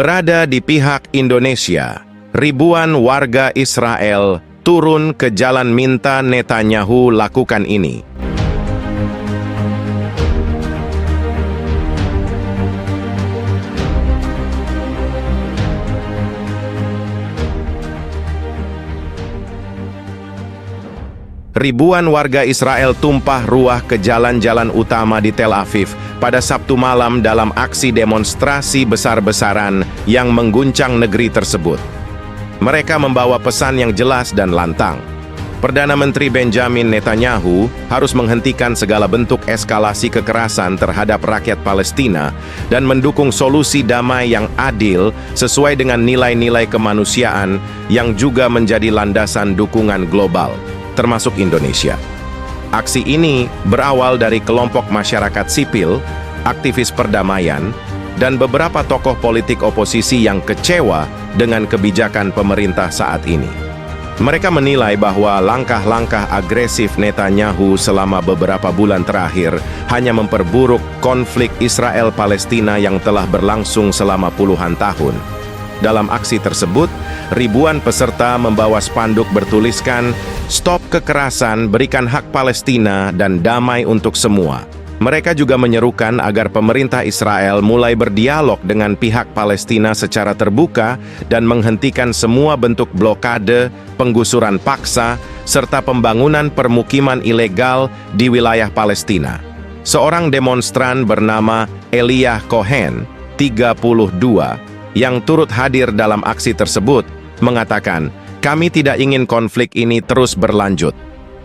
berada di pihak Indonesia. Ribuan warga Israel turun ke jalan minta Netanyahu lakukan ini. Ribuan warga Israel tumpah ruah ke jalan-jalan utama di Tel Aviv pada Sabtu malam dalam aksi demonstrasi besar-besaran yang mengguncang negeri tersebut. Mereka membawa pesan yang jelas dan lantang. Perdana Menteri Benjamin Netanyahu harus menghentikan segala bentuk eskalasi kekerasan terhadap rakyat Palestina dan mendukung solusi damai yang adil sesuai dengan nilai-nilai kemanusiaan yang juga menjadi landasan dukungan global, termasuk Indonesia. Aksi ini berawal dari kelompok masyarakat sipil, aktivis perdamaian, dan beberapa tokoh politik oposisi yang kecewa dengan kebijakan pemerintah saat ini. Mereka menilai bahwa langkah-langkah agresif Netanyahu selama beberapa bulan terakhir hanya memperburuk konflik Israel-Palestina yang telah berlangsung selama puluhan tahun. Dalam aksi tersebut, ribuan peserta membawa spanduk bertuliskan, "Stop kekerasan, berikan hak Palestina, dan damai untuk semua." Mereka juga menyerukan agar pemerintah Israel mulai berdialog dengan pihak Palestina secara terbuka dan menghentikan semua bentuk blokade, penggusuran paksa, serta pembangunan permukiman ilegal di wilayah Palestina. Seorang demonstran bernama Elijah Cohen, 32, yang turut hadir dalam aksi tersebut, mengatakan, "Kami tidak ingin konflik ini terus berlanjut.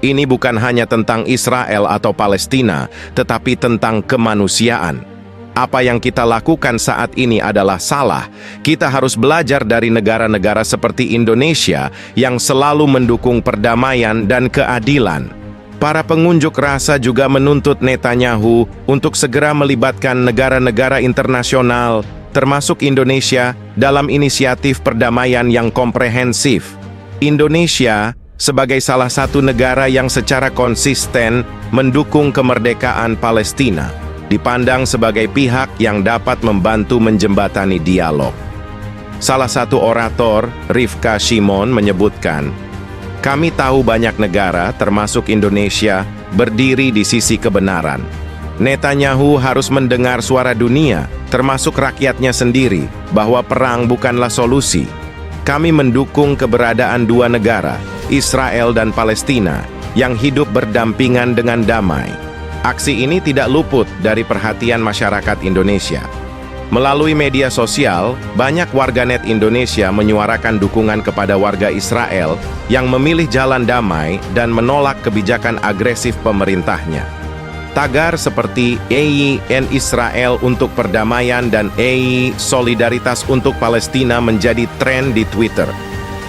Ini bukan hanya tentang Israel atau Palestina, tetapi tentang kemanusiaan. Apa yang kita lakukan saat ini adalah salah. Kita harus belajar dari negara-negara seperti Indonesia yang selalu mendukung perdamaian dan keadilan." Para pengunjuk rasa juga menuntut Netanyahu untuk segera melibatkan negara-negara internasional, termasuk Indonesia, dalam inisiatif perdamaian yang komprehensif. Indonesia, sebagai salah satu negara yang secara konsisten mendukung kemerdekaan Palestina, dipandang sebagai pihak yang dapat membantu menjembatani dialog. Salah satu orator, Rivka Shimon, menyebutkan, "Kami tahu banyak negara, termasuk Indonesia, berdiri di sisi kebenaran. Netanyahu harus mendengar suara dunia, termasuk rakyatnya sendiri, bahwa perang bukanlah solusi. Kami mendukung keberadaan dua negara, Israel dan Palestina, yang hidup berdampingan dengan damai." Aksi ini tidak luput dari perhatian masyarakat Indonesia. Melalui media sosial, banyak warganet Indonesia menyuarakan dukungan kepada warga Israel yang memilih jalan damai dan menolak kebijakan agresif pemerintahnya. Tagar seperti EIN Israel untuk perdamaian dan EI Solidaritas untuk Palestina menjadi tren di Twitter.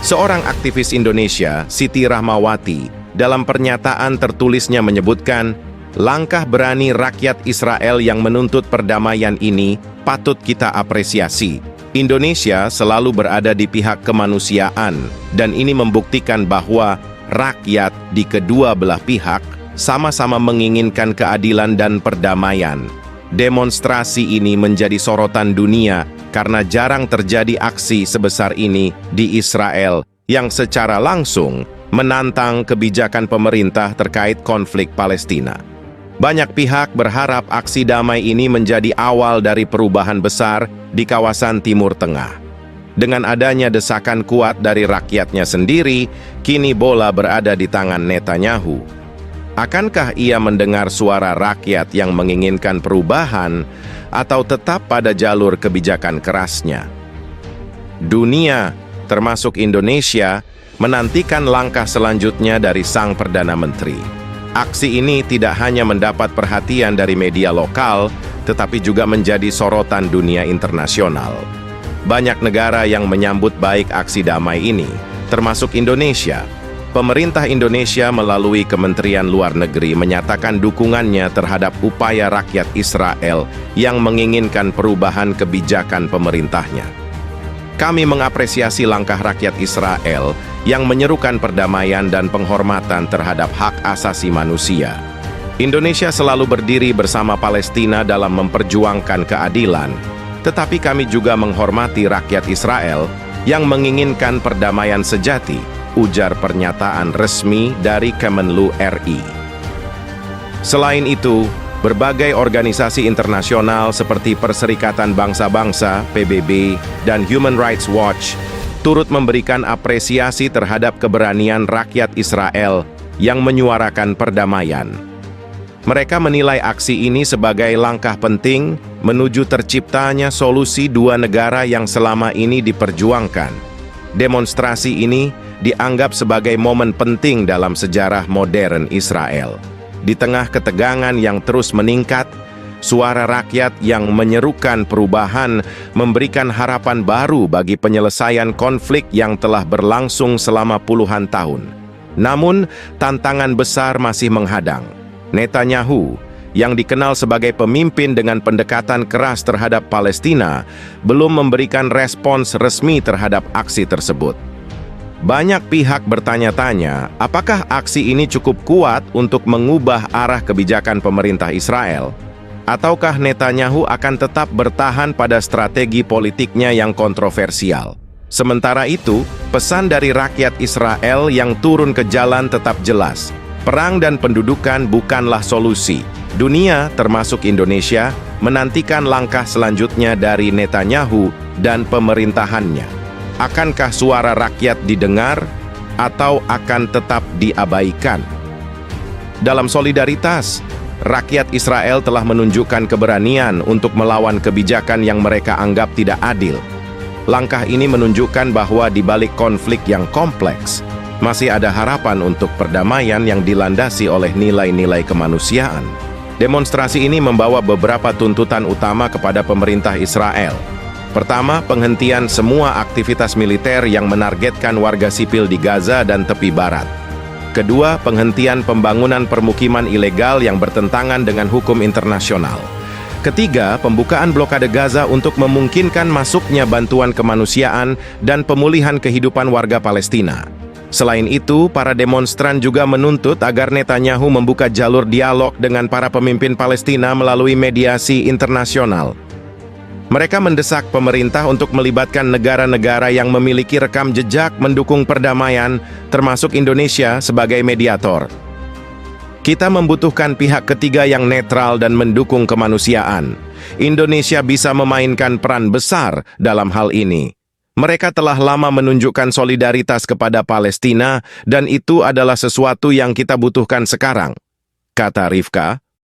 Seorang aktivis Indonesia, Siti Rahmawati, dalam pernyataan tertulisnya menyebutkan, "Langkah berani rakyat Israel yang menuntut perdamaian ini patut kita apresiasi. Indonesia selalu berada di pihak kemanusiaan, dan ini membuktikan bahwa rakyat di kedua belah pihak sama-sama menginginkan keadilan dan perdamaian." Demonstrasi ini menjadi sorotan dunia karena jarang terjadi aksi sebesar ini di Israel yang secara langsung menantang kebijakan pemerintah terkait konflik Palestina. Banyak pihak berharap aksi damai ini menjadi awal dari perubahan besar di kawasan Timur Tengah. Dengan adanya desakan kuat dari rakyatnya sendiri, kini bola berada di tangan Netanyahu. Akankah ia mendengar suara rakyat yang menginginkan perubahan atau tetap pada jalur kebijakan kerasnya? Dunia, termasuk Indonesia, menantikan langkah selanjutnya dari sang Perdana Menteri. Aksi ini tidak hanya mendapat perhatian dari media lokal, tetapi juga menjadi sorotan dunia internasional. Banyak negara yang menyambut baik aksi damai ini, termasuk Indonesia. Pemerintah Indonesia melalui Kementerian Luar Negeri menyatakan dukungannya terhadap upaya rakyat Israel yang menginginkan perubahan kebijakan pemerintahnya. Kami mengapresiasi langkah rakyat Israel yang menyerukan perdamaian dan penghormatan terhadap hak asasi manusia. Indonesia selalu berdiri bersama Palestina dalam memperjuangkan keadilan, Tetapi kami juga menghormati rakyat Israel yang menginginkan perdamaian sejati, ujar pernyataan resmi dari Kemenlu RI. Selain itu, berbagai organisasi internasional seperti Perserikatan Bangsa-Bangsa, PBB, dan Human Rights Watch turut memberikan apresiasi terhadap keberanian rakyat Israel yang menyuarakan perdamaian. Mereka menilai aksi ini sebagai langkah penting menuju terciptanya solusi dua negara yang selama ini diperjuangkan. Demonstrasi ini dianggap sebagai momen penting dalam sejarah modern Israel. Di tengah ketegangan yang terus meningkat, suara rakyat yang menyerukan perubahan memberikan harapan baru bagi penyelesaian konflik yang telah berlangsung selama puluhan tahun. Namun, tantangan besar masih menghadang. Netanyahu, yang dikenal sebagai pemimpin dengan pendekatan keras terhadap Palestina, belum memberikan respons resmi terhadap aksi tersebut. Banyak pihak bertanya-tanya, apakah aksi ini cukup kuat untuk mengubah arah kebijakan pemerintah Israel? Ataukah Netanyahu akan tetap bertahan pada strategi politiknya yang kontroversial? Sementara itu, pesan dari rakyat Israel yang turun ke jalan tetap jelas. Perang dan pendudukan bukanlah solusi. Dunia, termasuk Indonesia, menantikan langkah selanjutnya dari Netanyahu dan pemerintahannya. Akankah suara rakyat didengar atau akan tetap diabaikan? Dalam solidaritas, rakyat Israel telah menunjukkan keberanian untuk melawan kebijakan yang mereka anggap tidak adil. Langkah ini menunjukkan bahwa di balik konflik yang kompleks, masih ada harapan untuk perdamaian yang dilandasi oleh nilai-nilai kemanusiaan. Demonstrasi ini membawa beberapa tuntutan utama kepada pemerintah Israel. Pertama, penghentian semua aktivitas militer yang menargetkan warga sipil di Gaza dan tepi barat. Kedua, penghentian pembangunan permukiman ilegal yang bertentangan dengan hukum internasional. Ketiga, pembukaan blokade Gaza untuk memungkinkan masuknya bantuan kemanusiaan dan pemulihan kehidupan warga Palestina. Selain itu, para demonstran juga menuntut agar Netanyahu membuka jalur dialog dengan para pemimpin Palestina melalui mediasi internasional. Mereka mendesak pemerintah untuk melibatkan negara-negara yang memiliki rekam jejak mendukung perdamaian, termasuk Indonesia sebagai mediator. Kita membutuhkan pihak ketiga yang netral dan mendukung kemanusiaan. Indonesia bisa memainkan peran besar dalam hal ini. Mereka telah lama menunjukkan solidaritas kepada Palestina dan itu adalah sesuatu yang kita butuhkan sekarang, kata Rivka.